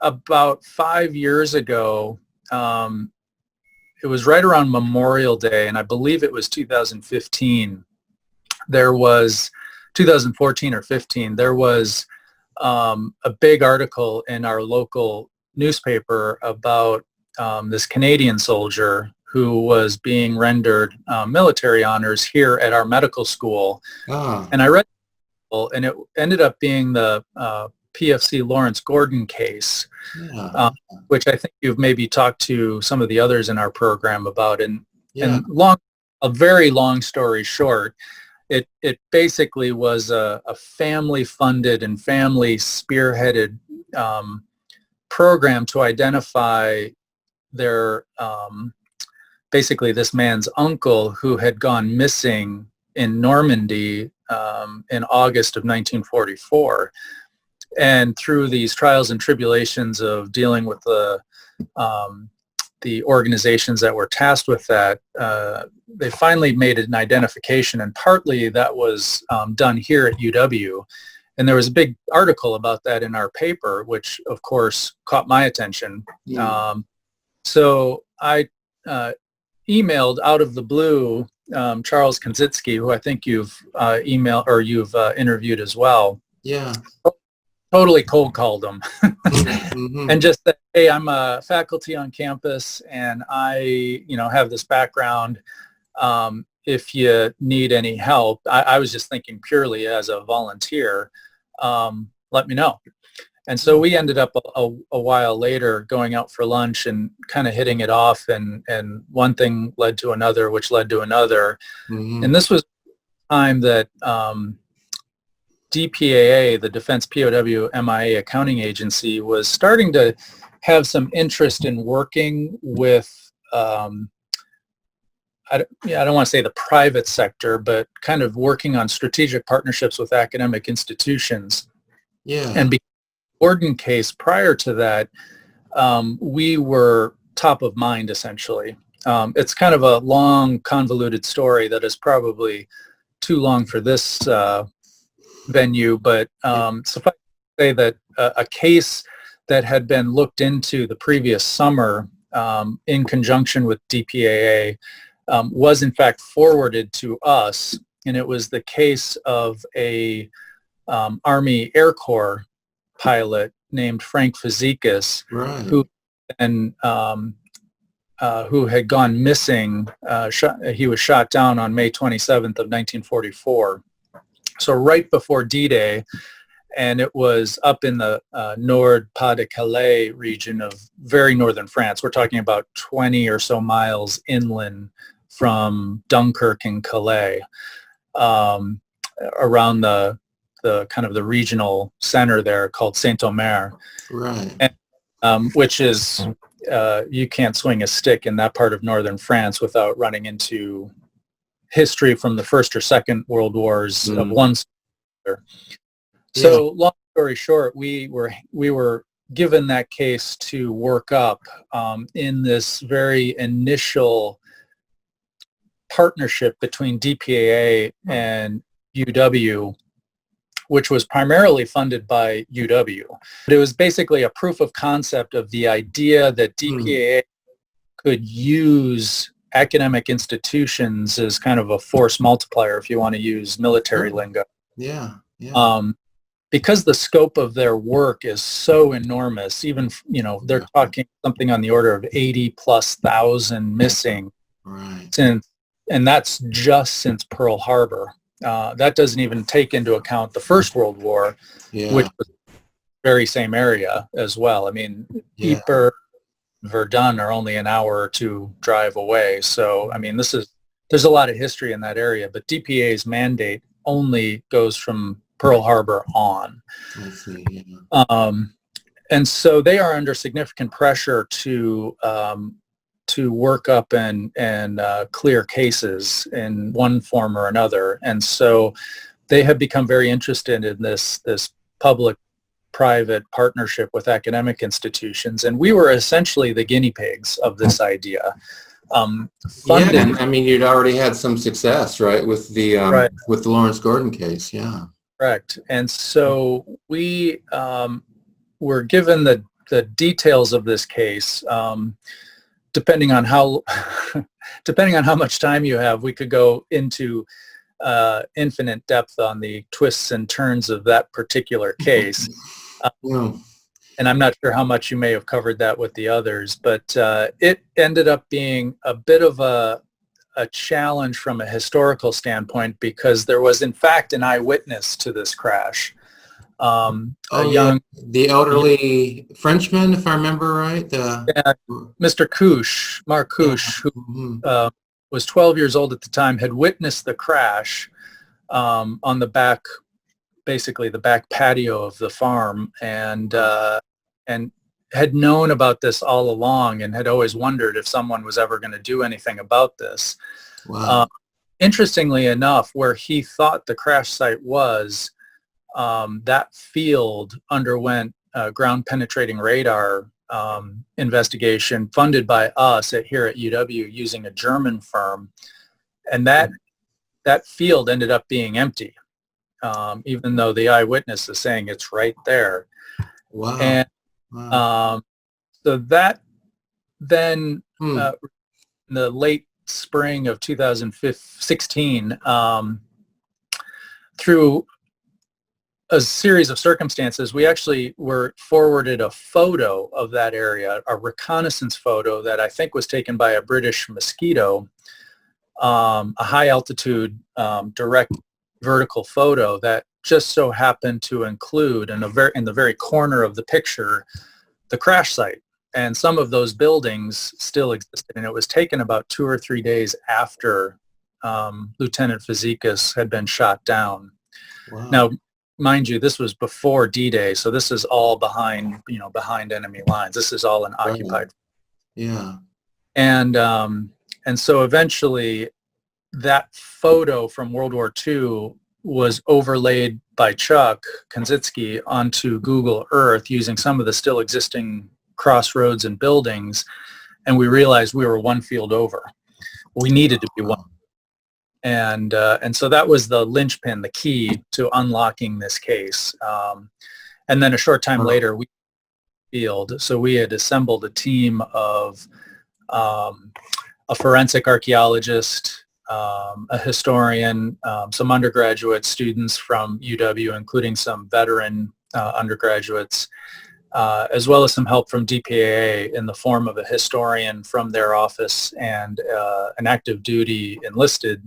about 5 years ago, it was right around Memorial Day, and I believe it was 2015. There was 2014 or 15. There was a big article in our local newspaper about this Canadian soldier who was being rendered military honors here at our medical school. And I read it, and it ended up being the PFC Lawrence Gordon case, which I think you've maybe talked to some of the others in our program about. And a very long story short, it basically was a family-funded and family-spearheaded program to identify their basically this man's uncle who had gone missing in Normandy in August of 1944. And through these trials and tribulations of dealing with the organizations that were tasked with that, they finally made an identification, and partly that was done here at UW. And there was a big article about that in our paper, which of course caught my attention. So I emailed out of the blue Charles Konzitsky, who I think you've emailed or you've interviewed as well. Yeah. Totally cold called him and just said, hey, I'm a faculty on campus and I, have this background. If you need any help, I was just thinking purely as a volunteer, let me know. And so we ended up a while later going out for lunch and kind of hitting it off, and one thing led to another, which led to another. And this was the time that DPAA, the Defense POW MIA accounting agency, was starting to have some interest in working with, I don't want to say the private sector, but kind of working on strategic partnerships with academic institutions. And because the Gordon case prior to that, we were top of mind, essentially. It's kind of a long, convoluted story that is probably too long for this venue, but suffice to say that a case that had been looked into the previous summer in conjunction with DPAA was in fact forwarded to us, and it was the case of a Army Air Corps pilot named Frank Fazekas, who had gone missing. He was shot down on May 27th of 1944. So right before D-Day, and it was up in the Nord-Pas-de-Calais region of very northern France. We're talking about 20 or so miles inland from Dunkirk and Calais, around the kind of the regional center there called Saint-Omer, and, which is, you can't swing a stick in that part of northern France without running into history from the First or Second World Wars of one sort. So long story short, we were given that case to work up in this very initial partnership between DPAA and UW, which was primarily funded by UW. But it was basically a proof of concept of the idea that DPAA could use academic institutions as kind of a force multiplier, if you want to use military lingo. Because the scope of their work is so enormous, even, they're talking something on the order of 80,000+ missing since, and that's just since Pearl Harbor. That doesn't even take into account the First World War, which was the very same area as well. I mean, Ypres, Verdun are only an hour or two drive away. So, I mean, there's a lot of history in that area, but DPA's mandate only goes from Pearl Harbor on. And so they are under significant pressure to work up and clear cases in one form or another. And so they have become very interested in this public-private partnership with academic institutions. And we were essentially the guinea pigs of this idea. And I mean, you'd already had some success, right, with the Lawrence Gordon case. Correct. And so we were given the the details of this case, depending on how depending on how much time you have, we could go into infinite depth on the twists and turns of that particular case. And I'm not sure how much you may have covered that with the others, but it ended up being a bit of a challenge from a historical standpoint, because there was in fact an eyewitness to this crash. The elderly Frenchman, if I remember right. Mr. Couche, Marc Couche, who was 12 years old at the time, had witnessed the crash on the back, basically the back patio of the farm, and had known about this all along and had always wondered if someone was ever going to do anything about this. Wow. Interestingly enough, where he thought the crash site was, that field underwent ground penetrating radar investigation funded by us here at UW using a German firm. And that field ended up being empty, even though the eyewitness is saying it's right there. Wow. And so that then in the late spring of 2016, through a series of circumstances, we actually were forwarded a photo of that area, a reconnaissance photo that I think was taken by a British Mosquito, a high altitude direct vertical photo that just so happened to include in the very corner of the picture the crash site, and some of those buildings still existed, and it was taken about 2 or 3 days after Lieutenant Fazekas had been shot down. Wow. Now, mind you, this was before D-Day, so this is all behind enemy lines. This is all an occupied. Yeah. And so eventually that photo from World War II was overlaid by Chuck Konzitsky onto Google Earth using some of the still existing crossroads and buildings, and we realized we were one field over. We needed to be one. And so that was the linchpin, the key to unlocking this case. And then a short time later, we had assembled a team of a forensic archaeologist, a historian, some undergraduate students from UW, including some veteran undergraduates, as well as some help from DPAA in the form of a historian from their office and an active duty enlisted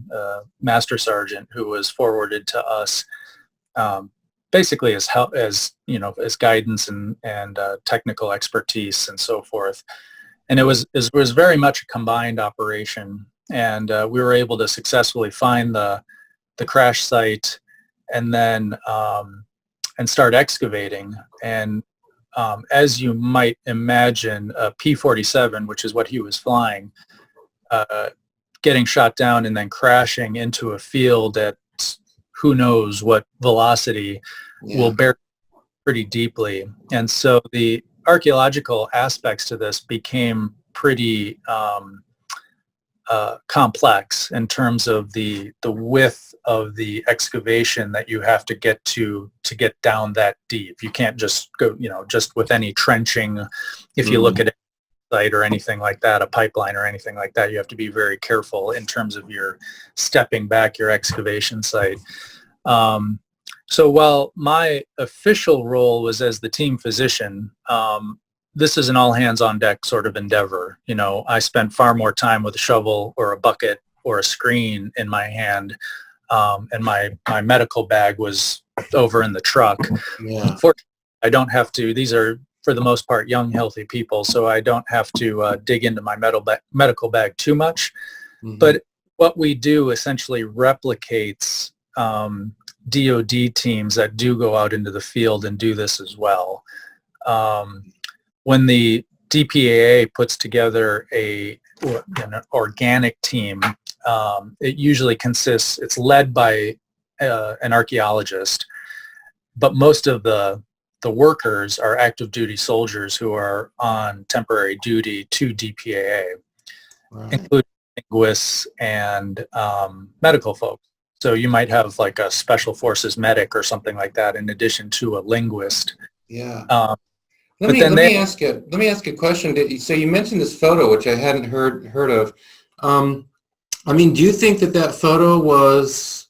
master sergeant who was forwarded to us basically as help, as guidance and technical expertise and so forth. And it was very much a combined operation, and we were able to successfully find the crash site and then and start excavating. And as you might imagine, a P-47, which is what he was flying, getting shot down and then crashing into a field at who knows what velocity will bear pretty deeply. And so the archaeological aspects to this became pretty complex in terms of the width of the excavation that you have to get to get down that deep. You can't just go, just with any trenching. If you look at a site or anything like that, a pipeline or anything like that, you have to be very careful in terms of your stepping back your excavation site. So while my official role was as the team physician, this is an all hands on deck sort of endeavor. I spent far more time with a shovel or a bucket or a screen in my hand, and my medical bag was over in the truck. Yeah. Fortunately, I don't have to. These are, for the most part, young, healthy people, so I don't have to dig into my medical bag too much. Mm-hmm. But what we do essentially replicates DoD teams that do go out into the field and do this as well. When the DPAA puts together an organic team, it usually consists, it's led by an archaeologist, but most of the workers are active duty soldiers who are on temporary duty to DPAA, right, including linguists and medical folks. So you might have like a special forces medic or something like that in addition to a linguist. Yeah. Let me ask a question. So you mentioned this photo, which I hadn't heard of. I mean, do you think that photo was?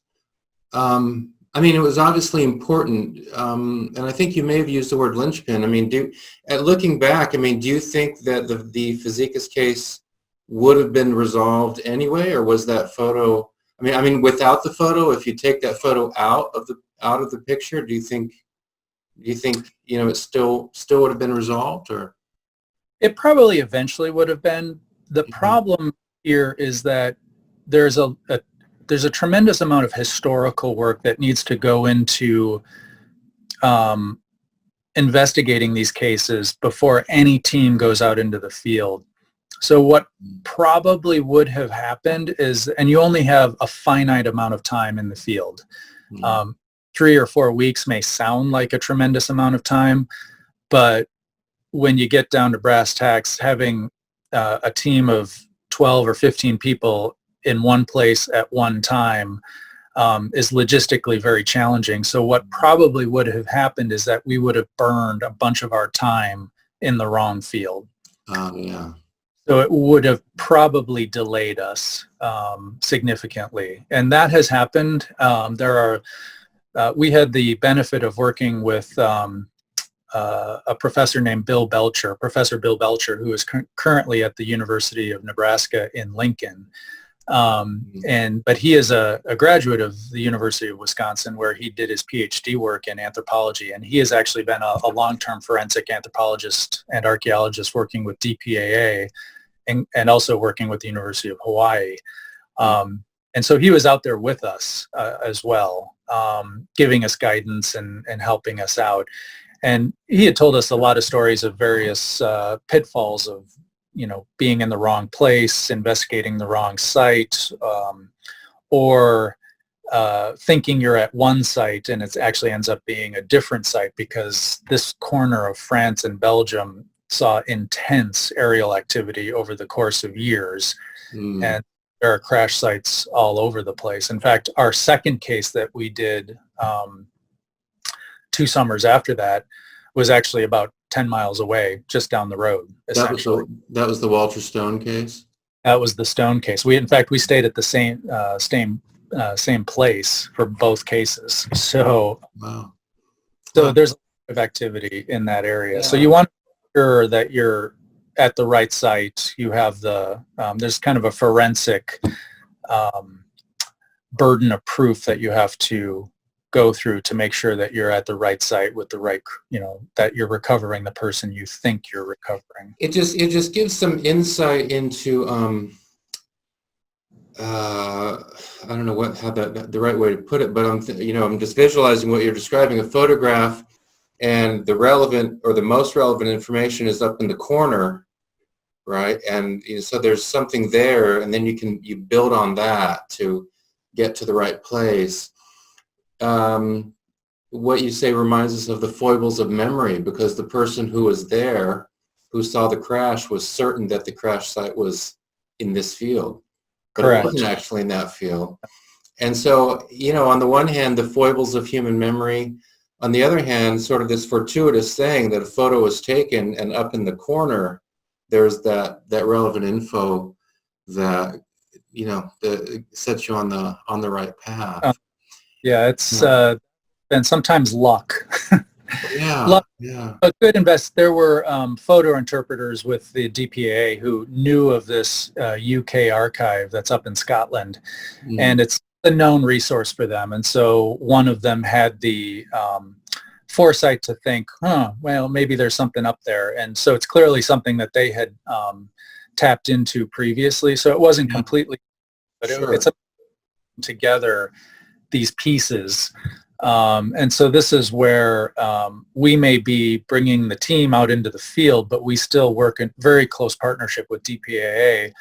I mean, it was obviously important, and I think you may have used the word linchpin. I mean, looking back, I mean, do you think that the Fazekas case would have been resolved anyway, or was that photo? I mean, without the photo, if you take that photo out of the picture, do you think it still would have been resolved, or? It probably eventually would have been. The problem here is that there's a tremendous amount of historical work that needs to go into investigating these cases before any team goes out into the field. So what probably would have happened is, and you only have a finite amount of time in the field. 3 or 4 weeks may sound like a tremendous amount of time, but when you get down to brass tacks, having a team of 12 or 15 people in one place at one time is logistically very challenging. So what probably would have happened is that we would have burned a bunch of our time in the wrong field. Yeah. So it would have probably delayed us significantly. And that has happened. We had the benefit of working with a professor named Professor Bill Belcher, who is currently at the University of Nebraska in Lincoln. But he is a graduate of the University of Wisconsin, where he did his PhD work in anthropology, and he has actually been a long-term forensic anthropologist and archaeologist working with DPAA and also working with the University of Hawaii. And so he was out there with us as well, giving us guidance and helping us out. And he had told us a lot of stories of various pitfalls of being in the wrong place, investigating the wrong site, or thinking you're at one site and it actually ends up being a different site because this corner of France and Belgium saw intense aerial activity over the course of years. And there are crash sites all over the place. In fact, our second case that we did 2 summers after that was actually about 10 miles away, just down the road, essentially. That was the Walter Stone case? That was the Stone case. We stayed at the same place for both cases. So, wow. So there's a lot of activity in that area. Yeah. So you want to make sure that you're at the right site. You have there's kind of a forensic burden of proof that you have to go through to make sure that you're at the right site with the right, that you're recovering the person you think you're recovering. It just gives some insight into, I don't know how the right way to put it, but I'm just visualizing what you're describing, a photograph, and the relevant or the most relevant information is up in the corner, right? And so there's something there, and then you build on that to get to the right place. What you say reminds us of the foibles of memory, because the person who was there, who saw the crash, was certain that the crash site was in this field, but Correct. It wasn't actually in that field. And so, on the one hand, the foibles of human memory, on the other hand, sort of this fortuitous thing that a photo was taken and up in the corner, there's that relevant info that, that sets you on the right path. Yeah, it's and sometimes luck. Yeah, luck. Yeah. But there were photo interpreters with the DPAA who knew of this UK archive that's up in Scotland, and it's a known resource for them. And so one of them had the foresight to think, well, maybe there's something up there. And so it's clearly something that they had tapped into previously. So it wasn't completely, but it's together these pieces. And so this is where we may be bringing the team out into the field, but we still work in very close partnership with DPAA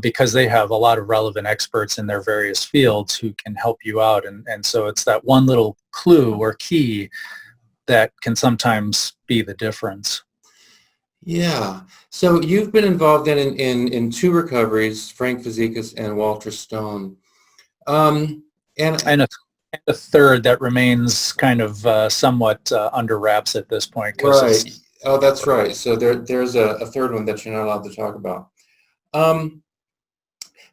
because they have a lot of relevant experts in their various fields who can help you out. And so it's that one little clue or key that can sometimes be the difference. Yeah. So you've been involved in 2 recoveries, Frank Fazekas and Walter Stone. And a third that remains kind of somewhat under wraps at this point. Right. Oh, that's right. So there's a third one that you're not allowed to talk about.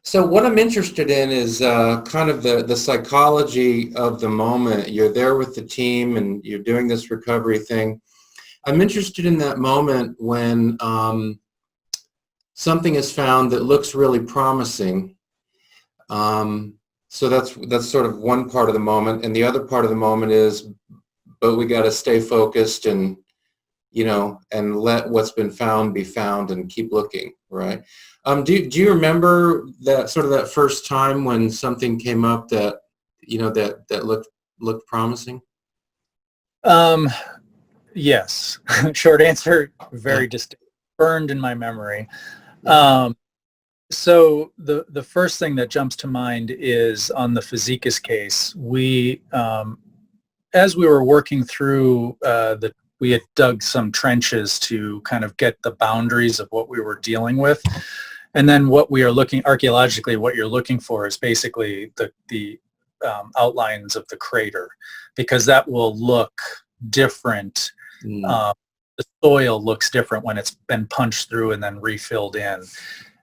So what I'm interested in is kind of the psychology of the moment. You're there with the team and you're doing this recovery thing. I'm interested in that moment when something is found that looks really promising. So that's sort of one part of the moment, and the other part of the moment is, but we got to stay focused and, you know, and let what's been found be found and keep looking, right? Do you remember that sort of that first time when something came up that, you know, that looked promising? Yes. Short answer, very distinct, burned in my memory. So the first thing that jumps to mind is on the Physicus case. We, as we were working through we had dug some trenches to kind of get the boundaries of what we were dealing with. And then what we are looking, archaeologically, what you're looking for is basically the outlines of the crater, because that will look different. The soil looks different when it's been punched through and then refilled in.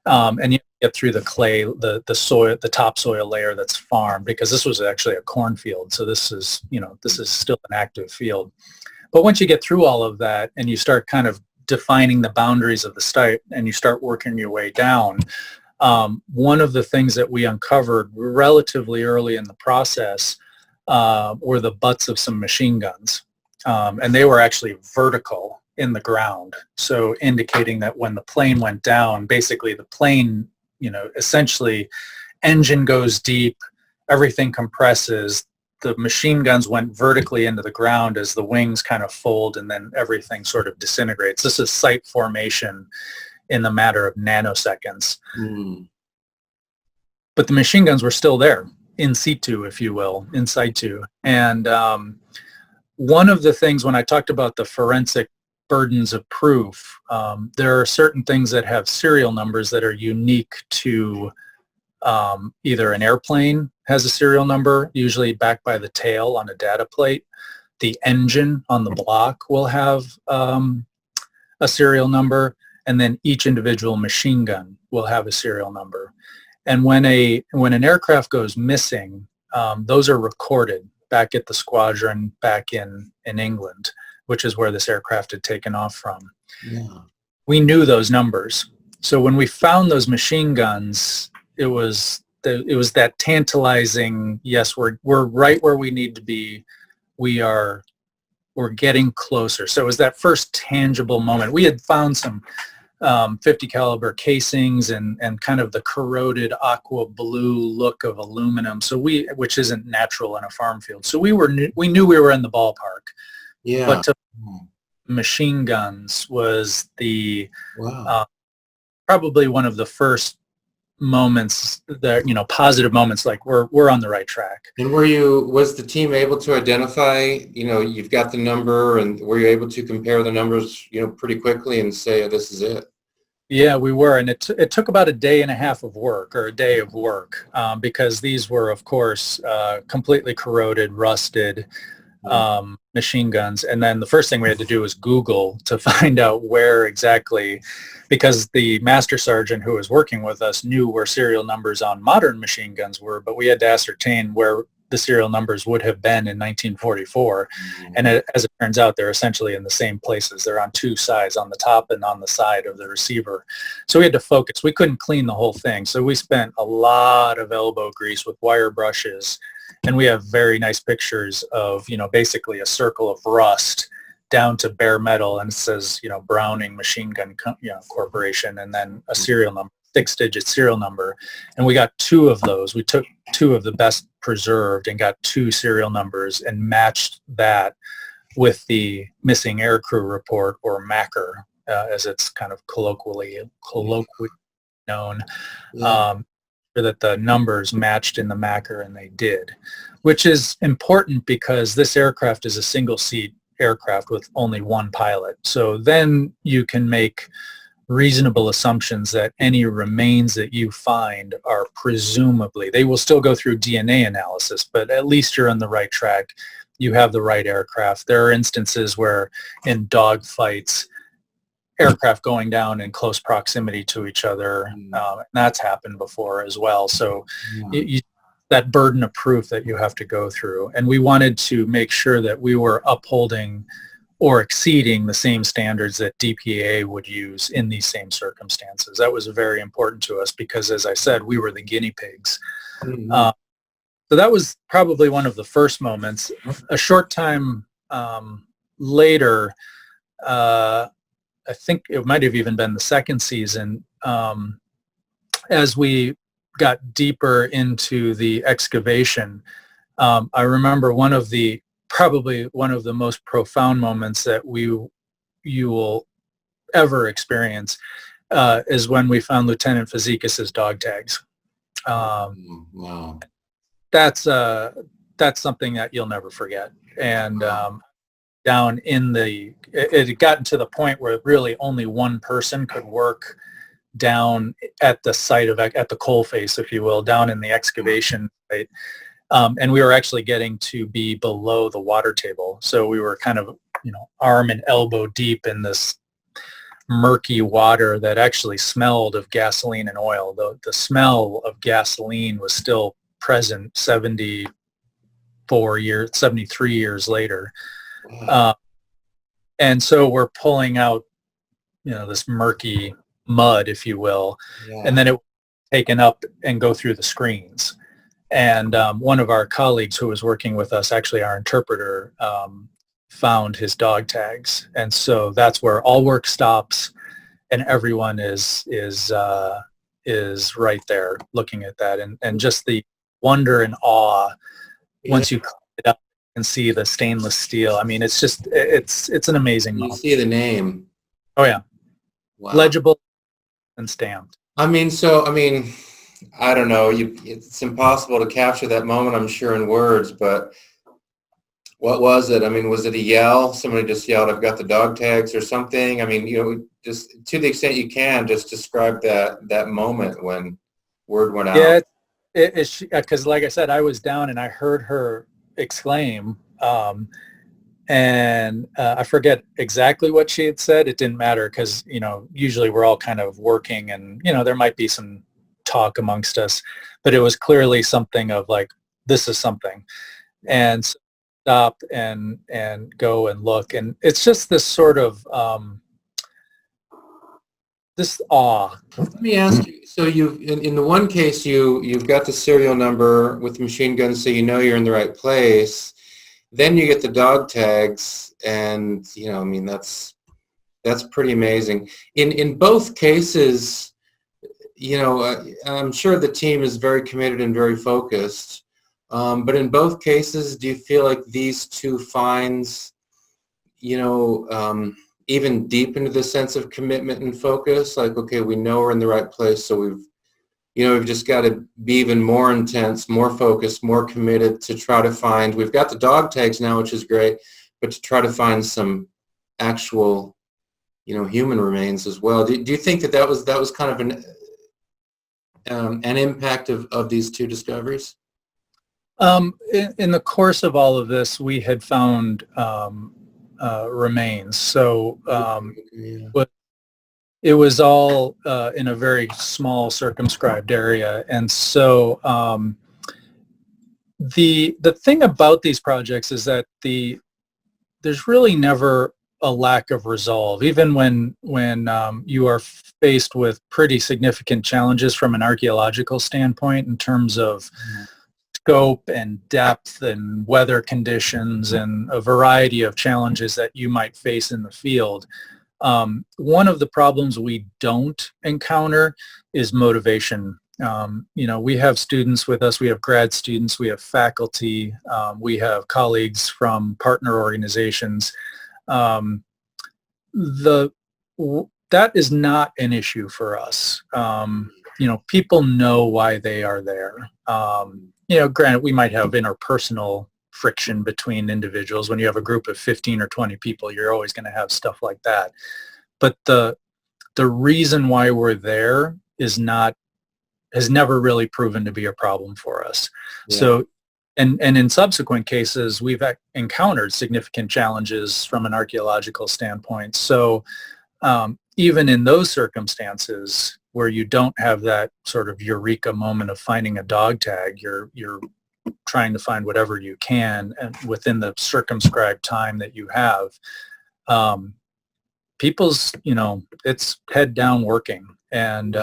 And you get through the clay, the soil, the topsoil layer that's farmed, because this was actually a cornfield. So this is, you know, this is still an active field. But once you get through all of that and you start kind of defining the boundaries of the site and you start working your way down, one of the things that we uncovered relatively early in the process were the butts of some machine guns. And they were actually vertical in the ground, so indicating that when the plane went down, basically the plane, you know, essentially engine goes deep, everything compresses, the machine guns went vertically into the ground as the wings kind of fold, and then everything sort of disintegrates. This is site formation in the matter of nanoseconds. But the machine guns were still there, in situ, if you will, in situ. And one of the things, when I talked about the forensic burdens of proof, there are certain things that have serial numbers that are unique to either an airplane has a serial number, usually backed by the tail on a data plate. The engine on the block will have a serial number, and then each individual machine gun will have a serial number. And when an aircraft goes missing, those are recorded back at the squadron back in England, which is where this aircraft had taken off from. Yeah. We knew those numbers. So when we found those machine guns, it was that tantalizing, yes, we're right where we need to be. We're getting closer. So it was that first tangible moment. We had found some 50 caliber casings and kind of the corroded aqua blue look of aluminum. So which isn't natural in a farm field. So we knew we were in the ballpark. Yeah. But to machine guns was the probably one of the first moments that, you know, positive moments, like we're on the right track. And was the team able to identify, you know, you've got the number, and were you able to compare the numbers, you know, pretty quickly and say, oh, this is it? Yeah, we were, and it took about a day and a half of work, or a day of work, because these were, of course, completely corroded, rusted machine guns. And then the first thing we had to do was Google to find out where exactly, because the master sergeant who was working with us knew where serial numbers on modern machine guns were, but we had to ascertain where the serial numbers would have been in 1944. And as it turns out, they're essentially in the same places. They're on two sides, on the top and on the side of the receiver. So we had to focus. We couldn't clean the whole thing. So we spent a lot of elbow grease with wire brushes. And we have very nice pictures of, you know, basically a circle of rust down to bare metal, and it says, you know, Browning Machine Gun Corporation, and then a serial number, 6-digit serial number. And we got two of those. We took two of the best preserved and got two serial numbers and matched that with the missing aircrew report, or MACR, as it's kind of colloquially known. That the numbers matched in the MACR, and they did, which is important because this aircraft is a single seat aircraft with only one pilot. So then you can make reasonable assumptions that any remains that you find are presumably, they will still go through DNA analysis, but at least you're on the right track. You have the right aircraft. There are instances where in dogfights, aircraft going down in close proximity to each other. And that's happened before as well. So that burden of proof that you have to go through. And we wanted to make sure that we were upholding or exceeding the same standards that DPA would use in these same circumstances. That was very important to us because, as I said, we were the guinea pigs. So that was probably one of the first moments. A short time later, I think it might have even been the second season, as we got deeper into the excavation, I remember probably one of the most profound moments that you will ever experience is when we found Lieutenant Fazikas's dog tags. Wow. That's something that you'll never forget. And down in it had gotten to the point where really only one person could work down at the site at the coal face, if you will, down in the excavation site. And we were actually getting to be below the water table. So we were kind of, arm and elbow deep in this murky water that actually smelled of gasoline and oil. The smell of gasoline was still present 73 years later. And so we're pulling out, this murky mud, if you will, and then it was taken up and go through the screens. And one of our colleagues who was working with us, actually our interpreter, found his dog tags. And so that's where all work stops and everyone is right there looking at that. And just the wonder and awe once you clean it up and see the stainless steel. I mean, it's just, it's an amazing moment. You see the name. Oh yeah. Wow. Legible and stamped. I don't know. It's impossible to capture that moment, I'm sure, in words, but what was it? Was it a yell? Somebody just yelled, "I've got the dog tags," or something? Just to the extent you can, just describe that moment when word went out. Yeah, it's because like I said, I was down and I heard her exclaim, and I forget exactly what she had said. It didn't matter because, usually we're all kind of working and, there might be some talk amongst us, but it was clearly something of like, this is something. And stop and go and look. And it's just this sort of, this awe. Let me ask you, so in the one case, you've got the serial number with the machine gun, so you're in the right place. Then you get the dog tags, and that's pretty amazing. In both cases, I'm sure the team is very committed and very focused. But in both cases, do you feel like these two finds, even deep into the sense of commitment and focus? Like, okay, we know we're in the right place, so we've just got to be even more intense, more focused, more committed to try to find. We've got the dog tags now, which is great, but to try to find some actual, human remains as well. Do you think that was kind of an impact of these two discoveries? In the course of all of this, we had found remains. So but it was all in a very small circumscribed area. And so the thing about these projects is that there's really never a lack of resolve, even when you are faced with pretty significant challenges from an archaeological standpoint in terms of scope and depth and weather conditions and a variety of challenges that you might face in the field. One of the problems we don't encounter is motivation. We have students with us, we have grad students, we have faculty, we have colleagues from partner organizations. That is not an issue for us. People know why they are there. Granted, we might have interpersonal friction between individuals. When you have a group of 15 or 20 people, you're always going to have stuff like that. But the reason why we're there has never really proven to be a problem for us. Yeah. So, and in subsequent cases, we've encountered significant challenges from an archaeological standpoint. So even in those circumstances where you don't have that sort of eureka moment of finding a dog tag, you're trying to find whatever you can and within the circumscribed time that you have. People's, it's head down working. And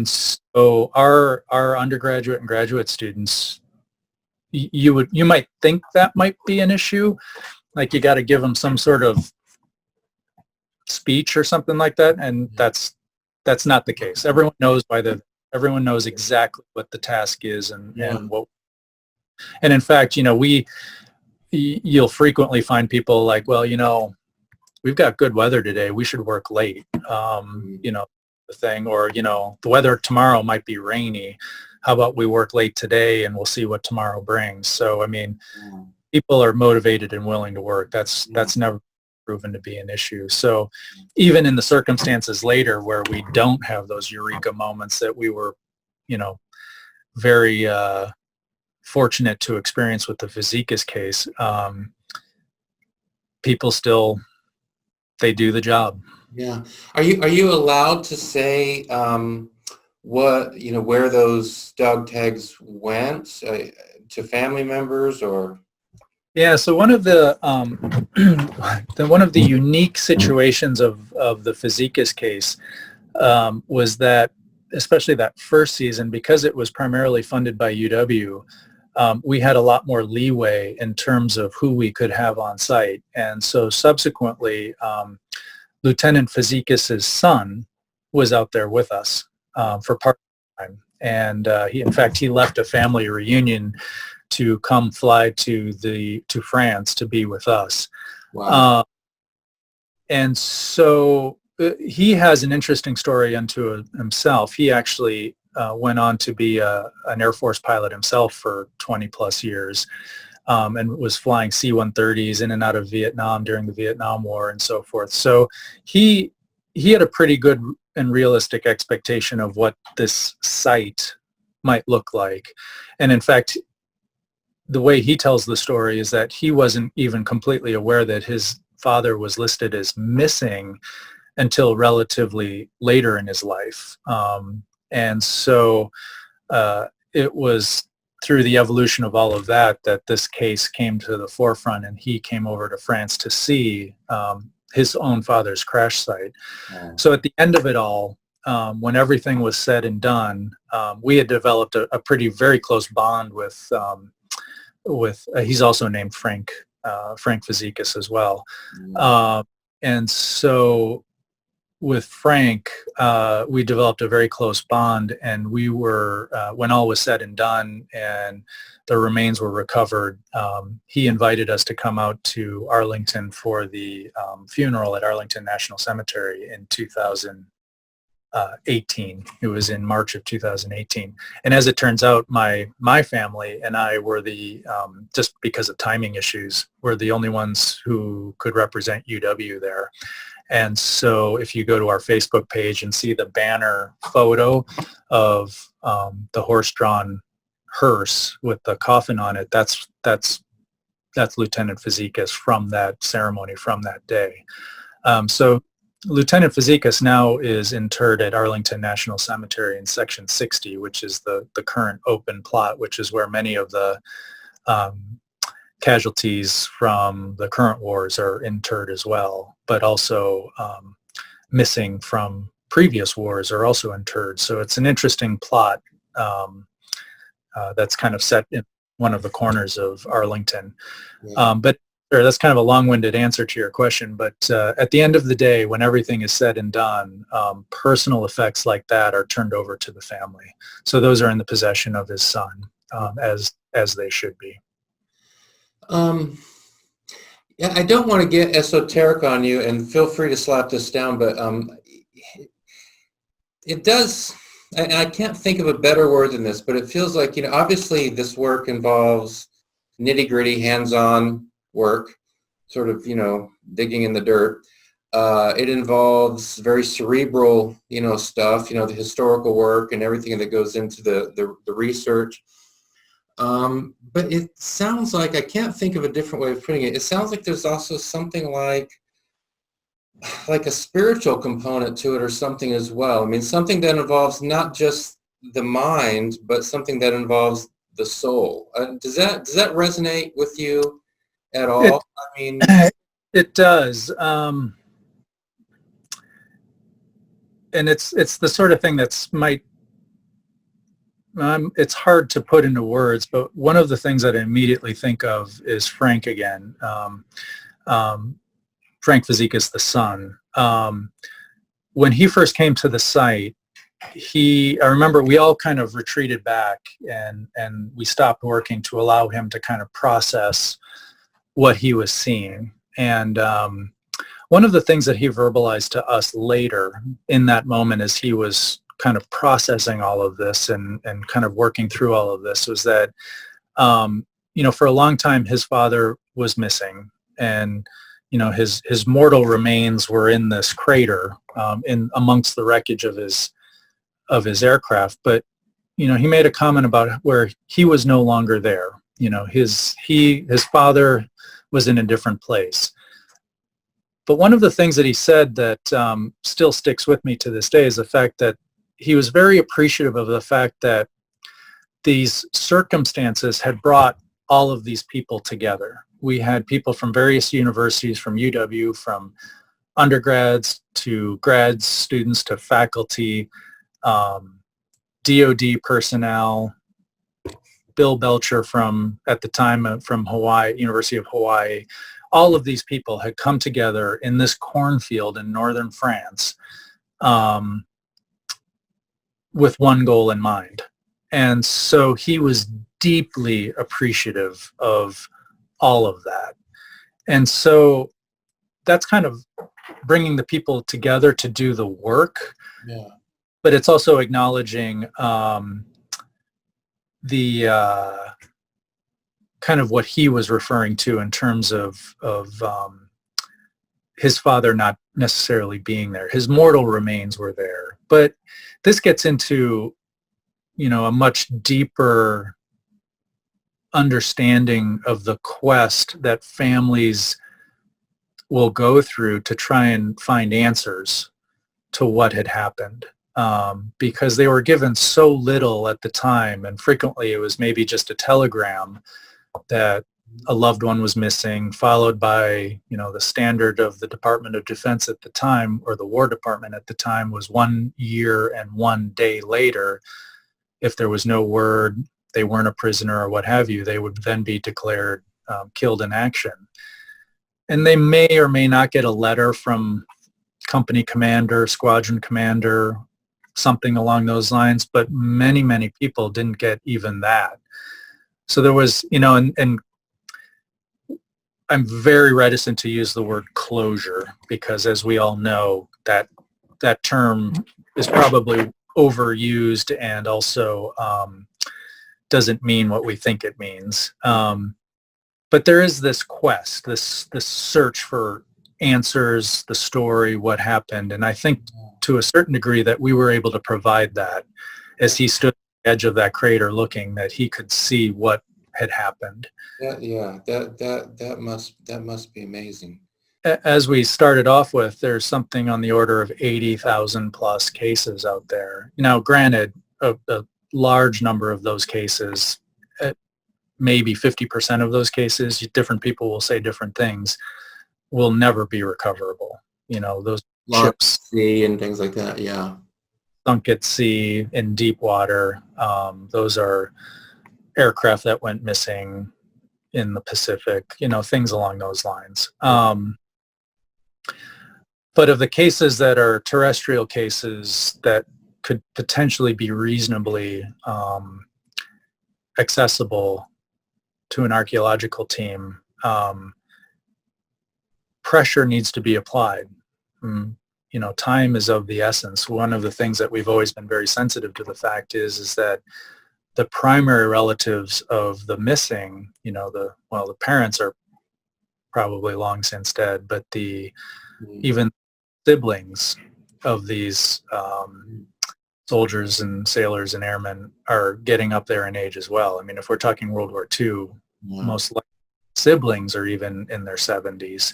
so our undergraduate and graduate students, you might think that might be an issue, like you got to give them some sort of speech or something like that, and that's not the case. Everyone knows everyone knows exactly what the task is and what. And in fact, you'll frequently find people like, well, we've got good weather today, we should work late, the thing, or the weather tomorrow might be rainy, how about we work late today and we'll see what tomorrow brings. So I mean, people are motivated and willing to work. That's never proven to be an issue. So even in the circumstances later where we don't have those eureka moments that we were very fortunate to experience with the Fazekas case, people still, they do the job. Yeah. Are you allowed to say what, where those dog tags went to family members or? Yeah. So one of the one of the unique situations of the Fazekas case was that, especially that first season, because it was primarily funded by UW, we had a lot more leeway in terms of who we could have on site. And so subsequently, Lieutenant Fazekas' son was out there with us for part of the time. And he left a family reunion to come fly to France to be with us. Wow. And so he has an interesting story unto himself. He actually went on to be an Air Force pilot himself for 20 plus years, and was flying C-130s in and out of Vietnam during the Vietnam War and so forth. So he had a pretty good and realistic expectation of what this site might look like. And in fact, the way he tells the story is that he wasn't even completely aware that his father was listed as missing until relatively later in his life. And so it was through the evolution of all of that this case came to the forefront, and he came over to France to see his own father's crash site. So at the end of it all, when everything was said and done, we had developed a very close bond with he's also named Frank Fazekas as well. And so with Frank, we developed a very close bond, and we were, when all was said and done and the remains were recovered, he invited us to come out to Arlington for the funeral at Arlington National Cemetery in 2018. It was in March of 2018. And as it turns out, my family and I were just because of timing issues, were the only ones who could represent UW there. And so if you go to our Facebook page and see the banner photo of the horse-drawn hearse with the coffin on it, that's Lieutenant Fazekas from that ceremony, from that day. So Lieutenant Fazekas now is interred at Arlington National Cemetery in Section 60, which is the current open plot, which is where many of the casualties from the current wars are interred as well, but also missing from previous wars are also interred. So it's an interesting plot that's kind of set in one of the corners of Arlington. But that's kind of a long-winded answer to your question, but at the end of the day, when everything is said and done, personal effects like that are turned over to the family. So those are in the possession of his son, as they should be. Yeah, I don't want to get esoteric on you, and feel free to slap this down, but it does, and I can't think of a better word than this, but it feels like, obviously this work involves nitty-gritty, hands-on work, sort of, digging in the dirt. It involves very cerebral, stuff, the historical work and everything that goes into the research. But it sounds like, I can't think of a different way of putting it. It sounds like there's also something like like a spiritual component to it or something as well. I mean, something that involves not just the mind, but something that involves the soul. Does that resonate with you at It all? I mean, it does, and it's the sort of thing that's might it's hard to put into words, but one of the things that I immediately think of is Frank again. Um, Frank Fazikis, the son. When he first came to the site, I remember we all kind of retreated back and we stopped working to allow him to kind of process what he was seeing. And one of the things that he verbalized to us later in that moment as he was kind of processing all of this and kind of working through all of this was that, for a long time, his father was missing, and his mortal remains were in this crater in amongst the wreckage of his aircraft. But he made a comment about where he was no longer there. His father was in a different place. But one of the things that he said that still sticks with me to this day is the fact that he was very appreciative of the fact that these circumstances had brought all of these people together. We had people from various universities, from UW, from undergrads to grad students to faculty, DOD personnel, Bill Belcher at the time from Hawaii, University of Hawaii. All of these people had come together in this cornfield in northern France with one goal in mind. And so he was deeply appreciative of all of that. And so that's kind of bringing the people together to do the work. yeah. But it's also acknowledging the kind of what he was referring to in terms of his father not necessarily being there. His mortal remains were there. But this gets into, a much deeper understanding of the quest that families will go through to try and find answers to what had happened. Because they were given so little at the time, and frequently it was maybe just a telegram that a loved one was missing, followed by, the standard of the Department of Defense at the time, or the War Department at the time, was 1 year and 1 day later. If there was no word, they weren't a prisoner or what have you, they would then be declared killed in action. And they may or may not get a letter from company commander, squadron commander, something along those lines, but many, many people didn't get even that. So there was, and I'm very reticent to use the word closure because, as we all know, that term is probably overused and also doesn't mean what we think it means. But there is this quest, this search for answers, the story, what happened. And I think to a certain degree that we were able to provide that as he stood at the edge of that crater looking, that he could see what had happened. That must be amazing. As we started off with, there's something on the order of 80,000 plus cases out there. Now, granted, a large number of those cases, maybe 50% of those cases, different people will say different things, will never be recoverable. Those ships and things like that, yeah. Sunk at sea, in deep water. Those are aircraft that went missing in the Pacific, things along those lines. But of the cases that are terrestrial cases that could potentially be reasonably accessible to an archaeological team, pressure needs to be applied. Time is of the essence. One of the things that we've always been very sensitive to the fact is that the primary relatives of the missing, the parents are probably long since dead, but even siblings of these soldiers and sailors and airmen are getting up there in age as well. I mean, if we're talking World War II, most likely siblings are even in their 70s.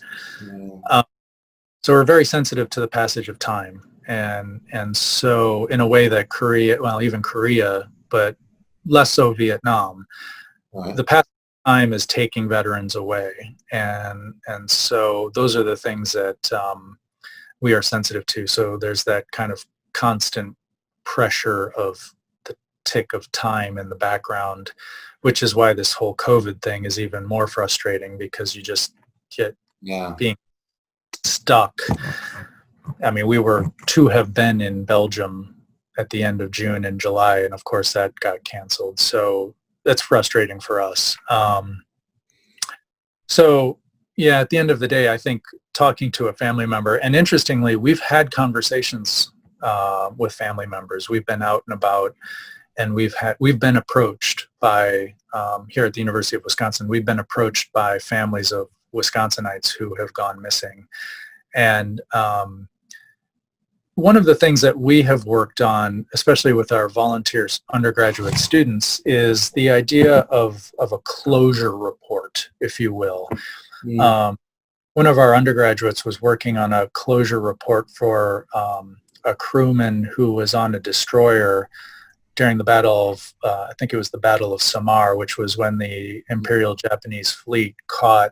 So we're very sensitive to the passage of time. And so in a way that Korea, well, even Korea, but less so Vietnam, Right. the passage of time is taking veterans away. And so those are the things that we are sensitive to. So there's that kind of constant pressure of the tick of time in the background, which is why this whole COVID thing is even more frustrating, because you just get being stuck. I mean, we were to have been in Belgium at the end of June and July, and of course that got canceled. So that's frustrating for us. So yeah, at the end of the day, I think talking to a family member, and interestingly, we've had conversations with family members. We've been out and about, and we've been approached by here at the University of Wisconsin. We've been approached by families of Wisconsinites who have gone missing, and one of the things that we have worked on, especially with our volunteers, undergraduate students, is the idea of a closure report, if you will. One of our undergraduates was working on a closure report for a crewman who was on a destroyer during the battle of, I think it was the Battle of Samar, which was when the Imperial Japanese fleet caught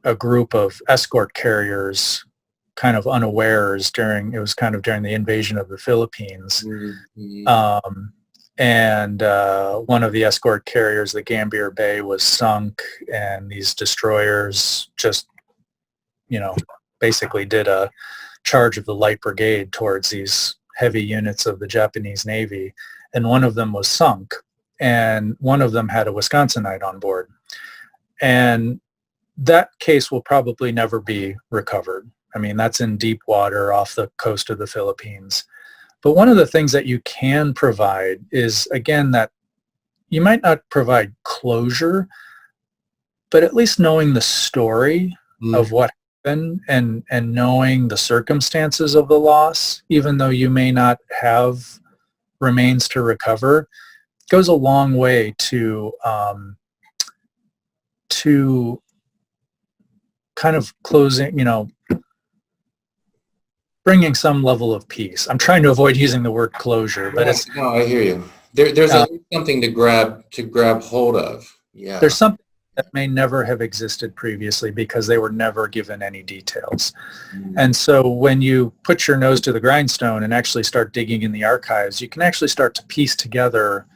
a group of escort carriers kind of unawares during the invasion of the Philippines. And one of the escort carriers, the Gambier Bay, was sunk, and these destroyers just, basically did a charge of the light brigade towards these heavy units of the Japanese Navy. And one of them was sunk, and one of them had a Wisconsinite on board. And that case will probably never be recovered. I mean, that's in deep water off the coast of the Philippines. But one of the things that you can provide is, again, that you might not provide closure, but at least knowing the story of what happened and knowing the circumstances of the loss, even though you may not have remains to recover, goes a long way to kind of closing, bringing some level of peace. I'm trying to avoid using the word closure, but no, I hear you. There's something to grab hold of. Yeah. There's something that may never have existed previously because they were never given any details. And so when you put your nose to the grindstone and actually start digging in the archives, you can actually start to piece together.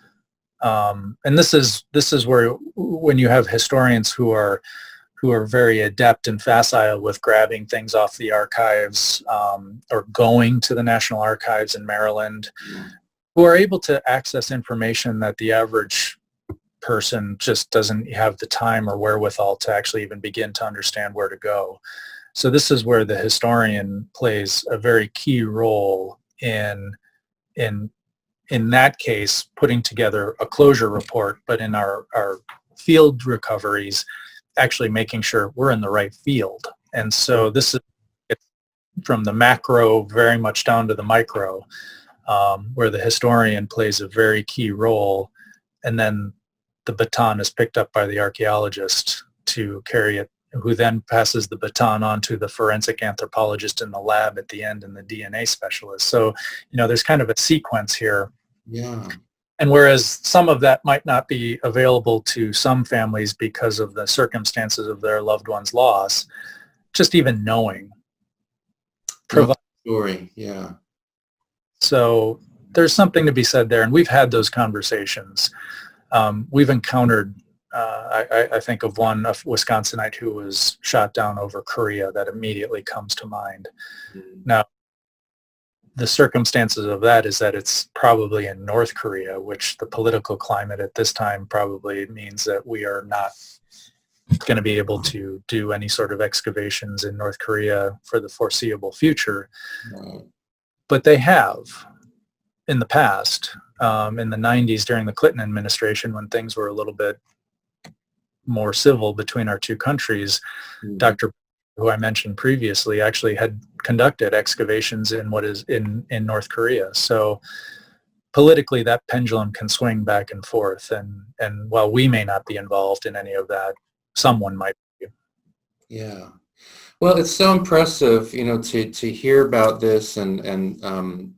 And this is where, when you have historians who are very adept and facile with grabbing things off the archives, or going to the National Archives in Maryland, who are able to access information that the average person just doesn't have the time or wherewithal to actually even begin to understand where to go. So this is where the historian plays a very key role in that case, putting together a closure report, but in our field recoveries, actually making sure we're in the right field. And so this is from the macro very much down to the micro, where the historian plays a very key role, and then the baton is picked up by the archaeologist to carry it, who then passes the baton on to the forensic anthropologist in the lab at the end, and the DNA specialist. So, there's kind of a sequence here. Yeah. And whereas some of that might not be available to some families because of the circumstances of their loved one's loss, just even knowing provides story. Yeah. So there's something to be said there, and we've had those conversations. We've encountered, I think of one, a Wisconsinite who was shot down over Korea that immediately comes to mind. Now, the circumstances of that is that it's probably in North Korea, which the political climate at this time probably means that we are not going to be able to do any sort of excavations in North Korea for the foreseeable future. But they have in the past, in the 90s during the Clinton administration, when things were a little bit more civil between our two countries. Dr. who I mentioned previously actually had conducted excavations in what is in North Korea. So politically, that pendulum can swing back and forth. And while we may not be involved in any of that, someone might be. Yeah. Well, it's so impressive, you know, to hear about this, and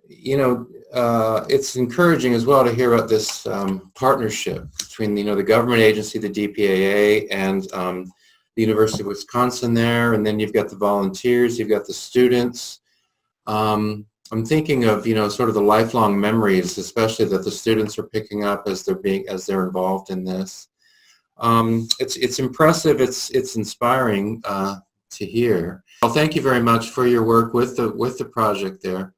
you know, it's encouraging as well to hear about this partnership between, you know, the government agency, the DPAA, and the University of Wisconsin there, and then you've got the volunteers, you've got the students. I'm thinking of, you know, sort of the lifelong memories, especially that the students are picking up as they're involved in this. It's impressive. It's inspiring to hear. Well, thank you very much for your work with the project there,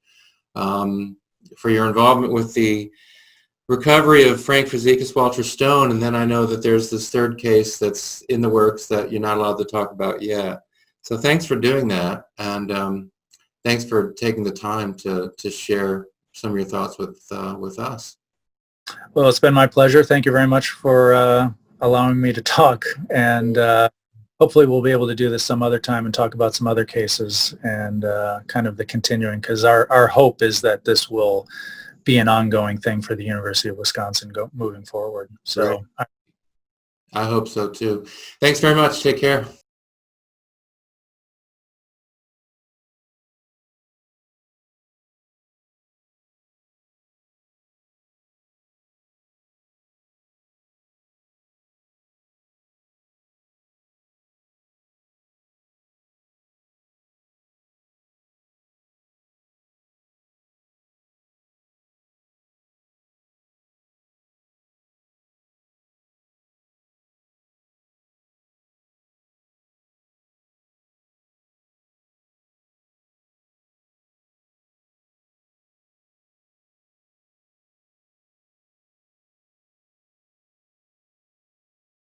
for your involvement with the recovery of Frank Fazekas Walter Stone, and then I know that there's this third case that's in the works that you're not allowed to talk about yet. So thanks for doing that, and thanks for taking the time to share some of your thoughts with us. Well, it's been my pleasure. Thank you very much for allowing me to talk, and hopefully we'll be able to do this some other time and talk about some other cases and kind of the continuing, because our hope is that this will be an ongoing thing for the University of Wisconsin moving forward. So Great. I hope so too. Thanks very much. Take care.